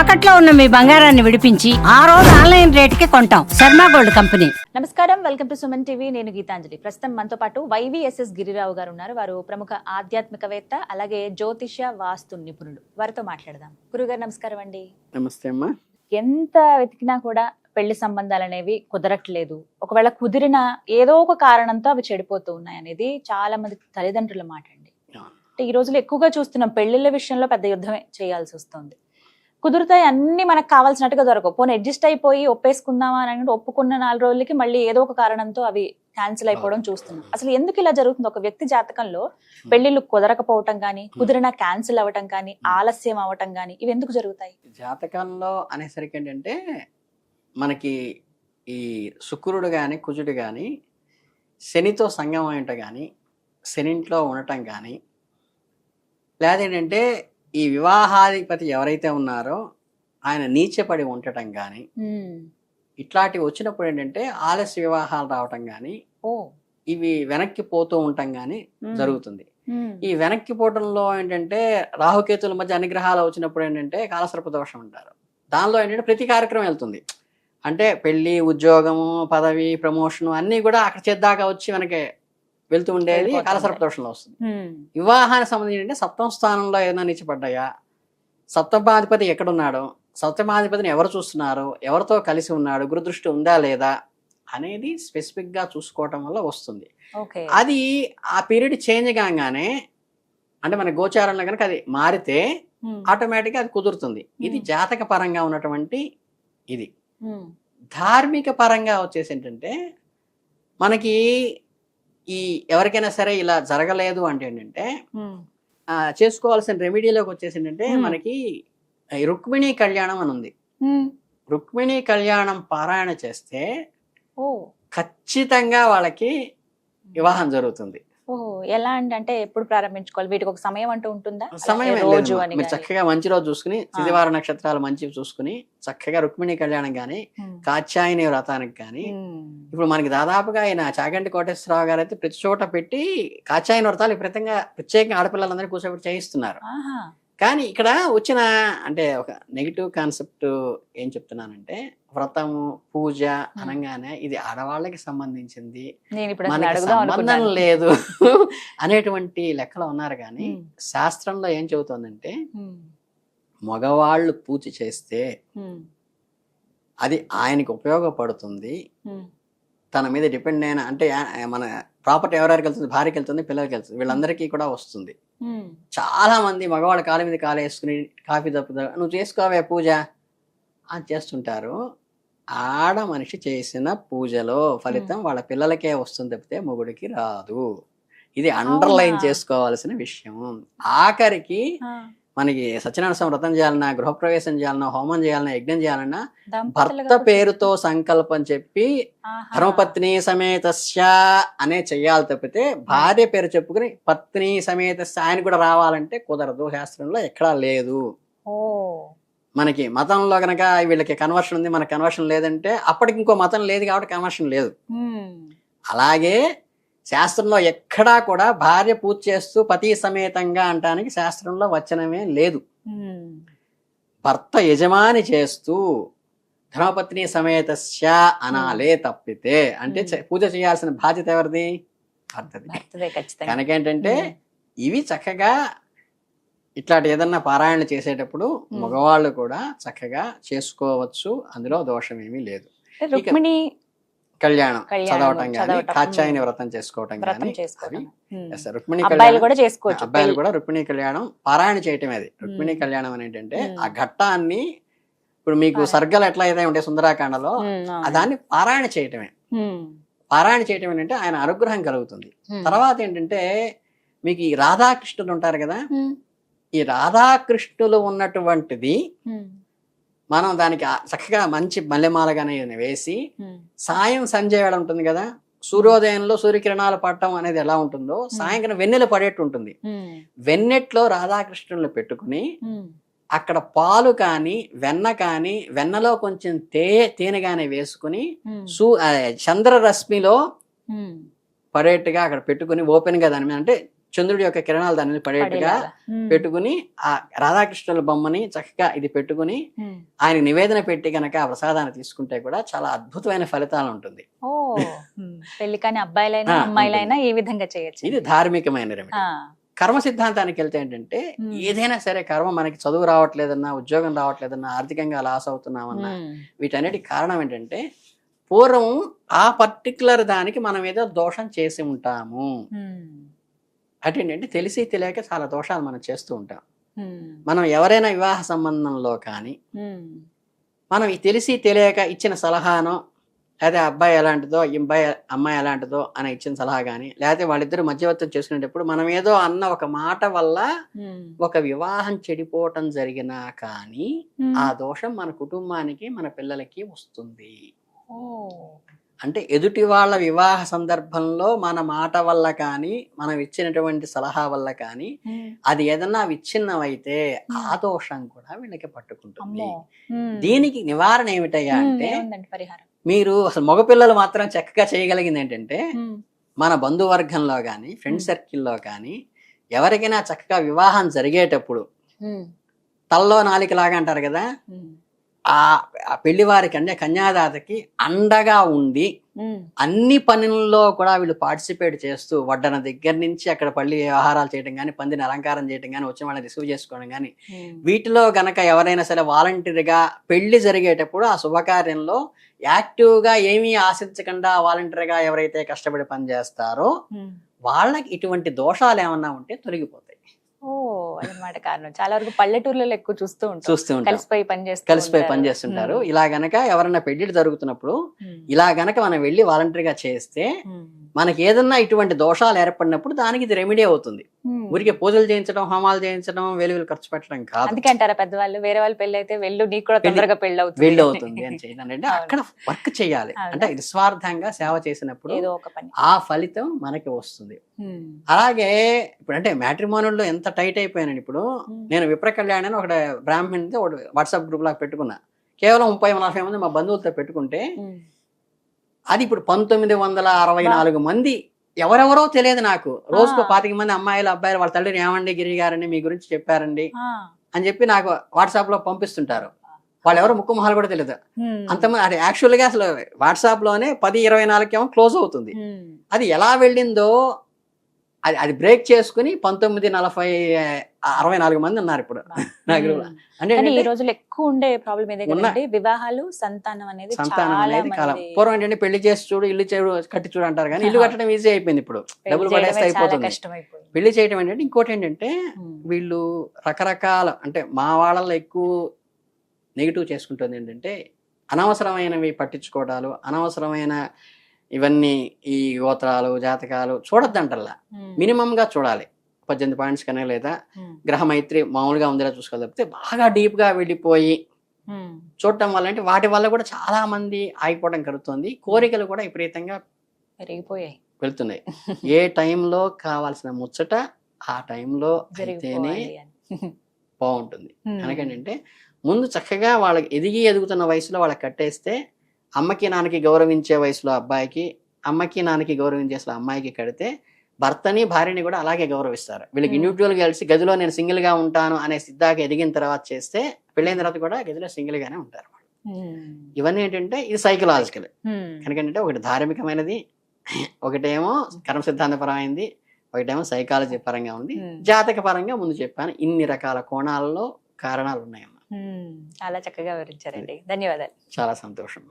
తాకట్లో ఉన్న మీ బంగారాన్ని విడిపించి ఆ రోజు ఆన్లైన్ రేటుకి కొంటాం. Sharma gold company. నమస్కారం, వెల్కమ్ టు సుమన్ టీవీ. నేను గీతాంజలి. ప్రస్తుతం మనతో పాటు వైవిఎస్ఎస్ గిరిరావు గారు ఉన్నారు. వారు ప్రముఖ ఆధ్యాత్మికవేత్త, అలాగే జ్యోతిష వాస్తు నిపుణుడు. వారితో మాట్లాడదాం. గురుగారు నమస్కారం అండి. నమస్తే అమ్మా. ఎంత వెతికినా కూడా పెళ్లి సంబంధాలు అనేవి కుదరట్లేదు. ఒకవేళ కుదిరినా ఏదో ఒక కారణంతో అవి చెడిపోతూ ఉన్నాయి అనేది చాలా మంది తల్లిదండ్రుల మాట అండి. అంటే ఈ రోజులు ఎక్కువగా చూస్తున్నాం, పెళ్లిళ్ళ విషయంలో పెద్ద యుద్ధమే చేయాల్సి వస్తుంది. కుదురుతాయి, అన్ని మనకు కావాల్సినట్టుగా దొరకవు. పోనీ అడ్జస్ట్ అయిపోయి ఒప్పేసుకుందామా అని ఒప్పుకున్న 4 రోజులకి మళ్ళీ ఏదో ఒక కారణంతో అవి క్యాన్సిల్ అయిపోవడం చూస్తున్నాం. అసలు ఎందుకు ఇలా జరుగుతుంది? ఒక వ్యక్తి జాతకంలో పెళ్లిళ్ళు కుదరకపోవటం కానీ, కుదిరినా క్యాన్సిల్ అవ్వటం కానీ, ఆలస్యం అవ్వటం కానీ, ఇవి ఎందుకు జరుగుతాయి? జాతకంలో అనేసరికి ఏంటంటే మనకి ఈ శుక్రుడు కానీ కుజుడు కానీ శనితో సంగమం అయ్యట కానీ, శనింట్లో ఉండటం కానీ, లేదేంటంటే ఈ వివాహాధిపతి ఎవరైతే ఉన్నారో ఆయన నీచపడి ఉండటం కానీ, ఇట్లాంటివి వచ్చినప్పుడు ఏంటంటే ఆలస్య వివాహాలు రావటం కానీ, ఇవి వెనక్కి పోతూ ఉండటం కానీ జరుగుతుంది. ఈ వెనక్కి పోవటంలో ఏంటంటే రాహుకేతుల మధ్య అనుగ్రహాలు వచ్చినప్పుడు ఏంటంటే కాలసర్ప దోషం అంటారు. దానిలో ఏంటంటే ప్రతి కార్యక్రమం వెళ్తుంది. అంటే పెళ్లి, ఉద్యోగము, పదవి, ప్రమోషన్ అన్నీ కూడా అక్కడ చేద్దాకా వచ్చి మనకి వెళ్తూ ఉండేది కాలసర్ప దోషంలో వస్తుంది. వివాహానికి సంబంధించి అంటే సప్తమ స్థానంలో ఏదైనా నిలిచిపడ్డాయా, సప్తమాధిపతి ఎక్కడున్నాడో, సప్తమాధిపతిని ఎవరు చూస్తున్నారు, ఎవరితో కలిసి ఉన్నాడు, గురుదృష్టి ఉందా లేదా అనేది స్పెసిఫిక్ గా చూసుకోవటం వల్ల వస్తుంది. అది ఆ పీరియడ్ చేంజ్ కాగానే అంటే మన గోచారంలో కనుక అది మారితే ఆటోమేటిక్ గా అది కుదురుతుంది. ఇది జాతక పరంగా ఉన్నటువంటి ఇది. ధార్మిక పరంగా వచ్చేసి ఏంటంటే మనకి ఈ ఎవరికైనా సరే ఇలా జరగలేదు అంటే ఏంటంటే చేసుకోవాల్సిన రెమెడీలోకి వచ్చేసి ఏంటంటే మనకి రుక్మిణీ కళ్యాణం అని ఉంది. రుక్మిణీ కళ్యాణం పారాయణ చేస్తే ఖచ్చితంగా వాళ్ళకి వివాహం జరుగుతుంది. ఎలా అంటే ఎప్పుడు ప్రారంభించుకోవాలి? వీటికి ఒక సమయం అంటూ ఉంటుందా? సమయం రోజు మీరు చక్కగా మంచి రోజు చూసుకుని, శనివార నక్షత్రాలు మంచివి చూసుకుని చక్కగా రుక్మిణీ కళ్యాణం కానీ, కాత్యాయని వ్రతానికి కానీ, ఇప్పుడు మనకి దాదాపుగా ఆయన చాగంటి కోటేశ్వరరావు గారు అయితే ప్రతి చోట పెట్టి కాత్యాయని వ్రతాలు ప్రత్యేకంగా ఆడపిల్లలందరినీ కూర్చోబెట్టి చేయిస్తున్నారు. కానీ ఇక్కడ వచ్చిన అంటే ఒక నెగిటివ్ కాన్సెప్ట్ ఏం చెప్తున్నానంటే, వ్రతము పూజ అనగానే ఇది ఆడవాళ్ళకి సంబంధించింది, మనకి సంబంధం లేదు అనేటువంటి లెక్కలో ఉన్నారు. కానీ శాస్త్రంలో ఏం చెబుతోందంటే, మగవాళ్ళు పూజ చేస్తే అది ఆయనకి ఉపయోగపడుతుంది, తన మీద డిపెండ్ అయిన అంటే మన ప్రాపర్టీ ఎవరెవరికి వెళ్తుంది, భార్యకి వెళ్తుంది, పిల్లలకి వెళ్తుంది, వీళ్ళందరికీ కూడా వస్తుంది. చాలా మంది మగవాళ్ళ కాలు మీద కాలు వేసుకుని కాఫీ తప్పుదా నువ్వు చేసుకోవే పూజ అని చేస్తుంటారు. ఆడ మనిషి చేసిన పూజలో ఫలితం వాళ్ళ పిల్లలకే వస్తుంది తప్పితే మొగుడికి రాదు. ఇది అండర్లైన్ చేసుకోవాల్సిన విషయం. ఆఖరికి మనకి సత్యనారాయణ వ్రతం చేయాలన్నా, గృహప్రవేశం చేయాలన్నా, హోమం చేయాలన్నా, యజ్ఞం చేయాలన్నా భర్త పేరుతో సంకల్పం చెప్పి ధర్మపత్ని సమేతస్య అనే చెయ్యాలి తప్పితే భార్య పేరు చెప్పుకుని పత్ని సమేతస్య ఆయన కూడా రావాలంటే కుదరదు. శాస్త్రంలో ఎక్కడా లేదు. మనకి మతంలో కనుక వీళ్ళకి కన్వర్షన్ ఉంది, మన కన్వర్షన్ లేదంటే అప్పటికి ఇంకో మతం లేదు కాబట్టి కన్వర్షన్ లేదు. అలాగే శాస్త్రంలో ఎక్కడా కూడా భార్య పూజ చేస్తూ పతి సమేతంగా అంటానికి శాస్త్రంలో వచనమే లేదు. భర్త యజమాని చేస్తూ ధర్మపత్ని సమేతస్య అనాలే తప్పితే. అంటే పూజ చేయాల్సిన బాధ్యత ఎవరిది? భర్తది. కనుకేంటంటే ఇవి చక్కగా ఇట్లాంటి ఏదన్నా పారాయణ చేసేటప్పుడు మగవాళ్ళు కూడా చక్కగా చేసుకోవచ్చు, అందులో దోషం ఏమీ లేదు. రుక్మిణి కళ్యాణం చదవటం కానీ, కాత్యాయని వ్రతం చేసుకోవటం కానీ, రుక్మిణీ అబ్బాయిలు కూడా రుక్మిణీ కళ్యాణం పారాయణ చేయటమే. అది రుక్మిణీ కళ్యాణం అని ఏంటంటే ఆ ఘట్టాన్ని ఇప్పుడు మీకు సర్గలు ఎట్లా అయితే ఉంటాయి సుందరాకాండలో, దాన్ని పారాయణ చేయటమే. పారాయణ చేయటం ఏంటంటే ఆయన అనుగ్రహం కలుగుతుంది. తర్వాత ఏంటంటే మీకు ఈ రాధాకృష్ణులు ఉంటారు కదా, ఈ రాధాకృష్ణులు ఉన్నటువంటిది మనం దానికి చక్కగా మంచి మల్లెమాలగానే వేసి సాయం సంధ్య వేళ ఉంటుంది కదా, సూర్యోదయంలో సూర్యకిరణాలు పడటం అనేది ఎలా ఉంటుందో సాయంత్రం వెన్నెల పడేట్టు ఉంటుంది. వెన్నెట్లో రాధాకృష్ణులను పెట్టుకుని అక్కడ పాలు కానీ వెన్న కానీ, వెన్నలో కొంచెం తేనె కానీ వేసుకుని చంద్రరశ్మిలో పడేట్టుగా అక్కడ పెట్టుకుని ఓపెన్ గా దాని మీద అంటే చంద్రుడి యొక్క కిరణాలు దాని మీద పడేట్టుగా పడేలాగా. పెట్టుకుని ఆ రాధాకృష్ణుల బొమ్మని చక్కగా ఇది పెట్టుకుని ఆయన నివేదన పెట్టి గనక ఆ ప్రసాదాన్ని తీసుకుంటే కూడా చాలా అద్భుతమైన ఫలితాలు ఉంటుంది. ఓ పెళ్లి కానీ అబ్బాయిలైనా అమ్మాయిలైనా ఈ విధంగా చేయొచ్చు. ఇది ధార్మికమైన రెమెడీ. కర్మ సిద్ధాంతానికి వెళ్తే ఏంటంటే ఏదైనా సరే కర్మ మనకి చదువు రావట్లేదన్నా, ఉద్యోగం రావట్లేదన్నా, ఆర్థికంగా లాస్ అవుతున్నామన్నా, వీటన్నిటి కారణం ఏంటంటే పూర్వం ఆ పర్టికులర్ దానికి మనం ఏదో దోషం చేసి ఉంటాము. అటేంటంటే తెలిసి తెలియక చాలా దోషాలు మనం చేస్తూ ఉంటాం. మనం ఎవరైనా వివాహ సంబంధంలో కానీ మనం తెలిసి తెలియక ఇచ్చిన సలహానో, లేదా అబ్బాయి ఎలాంటిదో అమ్మాయి ఎలాంటిదో అని ఇచ్చిన సలహా కానీ, లేకపోతే వాళ్ళిద్దరు మధ్యవర్తం చేసుకునేటప్పుడు మనం ఏదో అన్న ఒక మాట వల్ల ఒక వివాహం చెడిపోవటం జరిగినా కానీ ఆ దోషం మన కుటుంబానికి, మన పిల్లలకి వస్తుంది. అంటే ఎదుటి వాళ్ళ వివాహ సందర్భంలో మన మాట వల్ల కానీ, మనం ఇచ్చినటువంటి సలహా వల్ల కానీ అది ఏదన్నా విచ్ఛిన్నమైతే ఆ దోషం కూడా వీళ్ళకి పట్టుకుంటుంది. దీనికి నివారణ ఏమిటయ్యా అంటే, మీరు అసలు మగపిల్లలు మాత్రం చక్కగా చేయగలిగింది ఏంటంటే, మన బంధువర్గంలో కానీ, ఫ్రెండ్ సర్కిల్లో కానీ ఎవరికైనా చక్కగా వివాహం జరిగేటప్పుడు తల్లో నాలికలాగా అంటారు కదా, ఆ పెళ్లి వారికి అంటే కన్యాదాతకి అండగా ఉండి అన్ని పనుల్లో కూడా వీళ్ళు పార్టిసిపేట్ చేస్తూ, వడ్డన దగ్గర నుంచి అక్కడ పల్లి వ్యవహారాలు చేయడం కానీ, పందిని అలంకారం చేయడం కానీ, వచ్చిన వాళ్ళని రిసీవ్ చేసుకోవడం కానీ, వీటిలో గనక ఎవరైనా సరే వాలంటీర్గా పెళ్లి జరిగేటప్పుడు ఆ శుభకార్యంలో యాక్టివ్గా ఏమీ ఆశించకుండా వాలంటీర్గా ఎవరైతే కష్టపడి పనిచేస్తారో వాళ్ళకి ఇటువంటి దోషాలు ఏమన్నా ఉంటే తొలగిపోతాయి. ఓ అదనమాట కారణం. చాలా వరకు పల్లెటూర్లలో ఎక్కువ చూస్తూ ఉంటాం, కలిసిపోయి పనిచేస్తుంటారు. ఇలా గనక ఎవరైనా పెళ్లిళ్ళు జరుగుతున్నప్పుడు ఇలా గనక మనం వెళ్ళి వాలంటరీగా చేస్తే మనకి ఏదన్నా ఇటువంటి దోషాలు ఏర్పడినప్పుడు దానికి ఇది రెమెడీ అవుతుంది. ఊరికే పూజలు చేయించడం, హోమాలు చేయించడం, వేలు ఖర్చు పెట్టడం కాదు. అందుకే అంటారా పెద్దవాళ్ళు, వేరే వాళ్ళు పెళ్లి అయితే వెళ్ళు, నీకు కూడా తొందరగా పెళ్లి అవుతుంది అని చేయడం. అంటే అక్కడ వర్క్ చేయాలి, అంటే నిస్వార్థంగా సేవ చేసినప్పుడు ఏదో ఒక పని ఆ ఫలితం మనకి వస్తుంది. అలాగే ఇప్పుడు అంటే మ్యాట్రిమోనియల్లో ఎంత టైట్ అయిపోయానండి. ఇప్పుడు నేను విప్ర కళ్యాణ్ అని ఒకటి బ్రాహ్మణ్ ఒకటి వాట్సాప్ గ్రూప్ లాగా పెట్టుకున్నా. కేవలం 30-40 మంది మా బంధువులతో పెట్టుకుంటే అది ఇప్పుడు 1964 మంది ఎవరెవరో తెలియదు నాకు. రోజుకు 25 మంది అమ్మాయిలు, అబ్బాయిలు వాళ్ళ తల్లిని ఏమండి గిరి గారండి మీ గురించి చెప్పారండి అని చెప్పి నాకు వాట్సాప్ లో పంపిస్తుంటారు. వాళ్ళు ఎవరో ముక్కు మొహాలు కూడా తెలియదు. అంతమంది అది యాక్చువల్ గా అసలు వాట్సాప్ లోనే 10-24 ఏమో క్లోజ్ అవుతుంది. అది ఎలా వెళ్ళిందో అది బ్రేక్ చేసుకుని 1964 మంది ఉన్నారు ఇప్పుడు నా గ్రూప్. అంటే ఈ రోజులు ఎక్కువ ఉండే ప్రాబ్లం ఏదైతే వివాహాలు, సంతానం అనేది కాలం. పూర్వం ఏంటంటే పెళ్లి చేసి చూడు, ఇల్లు కట్టి చూడు అంటారు కానీ ఇల్లు కట్టడం ఈజీ అయిపోయింది. ఇప్పుడు డబ్బులు పడేస్తే అయిపోతుంది. పెళ్లి చేయడం ఏంటంటే ఇంకోటి ఏంటంటే వీళ్ళు రకరకాల అంటే మా వాళ్ళలో ఎక్కువ నెగిటివ్ చేసుకుంటుంది ఏంటంటే అనవసరమైనవి పట్టించుకోవడాలు, అనవసరమైన ఇవన్నీ ఈ గోత్రాలు, జాతకాలు చూడొద్దంటల్లా. మినిమం గా చూడాలి. 18 పాయింట్స్ కన్నా, లేదా గ్రహమైత్రి మామూలుగా ఉందిలా చూసుకోవాలి. తప్పితే బాగా డీప్ గా వెళ్ళిపోయి చూడటం వల్ల అంటే వాటి వల్ల కూడా చాలా మంది ఆగిపోవడం కలుగుతుంది. కోరికలు కూడా విపరీతంగా పెరిగిపోయాయి, వెళ్తున్నాయి. ఏ టైంలో కావాల్సిన ముచ్చట ఆ టైంలో అయితేనే బాగుంటుంది. ఎందుకంటే ముందు చక్కగా వాళ్ళకి ఎదుగుతున్న వయసులో వాళ్ళకి కట్టేస్తే, అమ్మకి నాన్నకి గౌరవించే వయసులో అబ్బాయికి, అమ్మకి నాన్నకి గౌరవించే వయసులో అమ్మాయికి కడితే భర్తని భార్యని కూడా అలాగే గౌరవిస్తారు. వీళ్ళకి ఇండివిజువల్ గా కలిసి గదిలో నేను సింగిల్ గా ఉంటాను అనే సిద్ధాగా ఎదిగిన తర్వాత చేస్తే పెళ్ళైన తర్వాత కూడా గదిలో సింగిల్ గానే ఉంటారు. ఇవన్నీ ఏంటంటే ఇది సైకలాజికల్. ఎందుకంటే ఒకటి ధార్మికమైనది, ఒకటేమో కర్మ సిద్ధాంతపరమైనది, ఒకటేమో సైకాలజీ పరంగా ఉంది. జాతక పరంగా ముందు చెప్పాను. ఇన్ని రకాల కోణాలలో కారణాలు ఉన్నాయమ్మా. చాలా చక్కగా వివరించారండి. ధన్యవాదాలు. చాలా సంతోషం.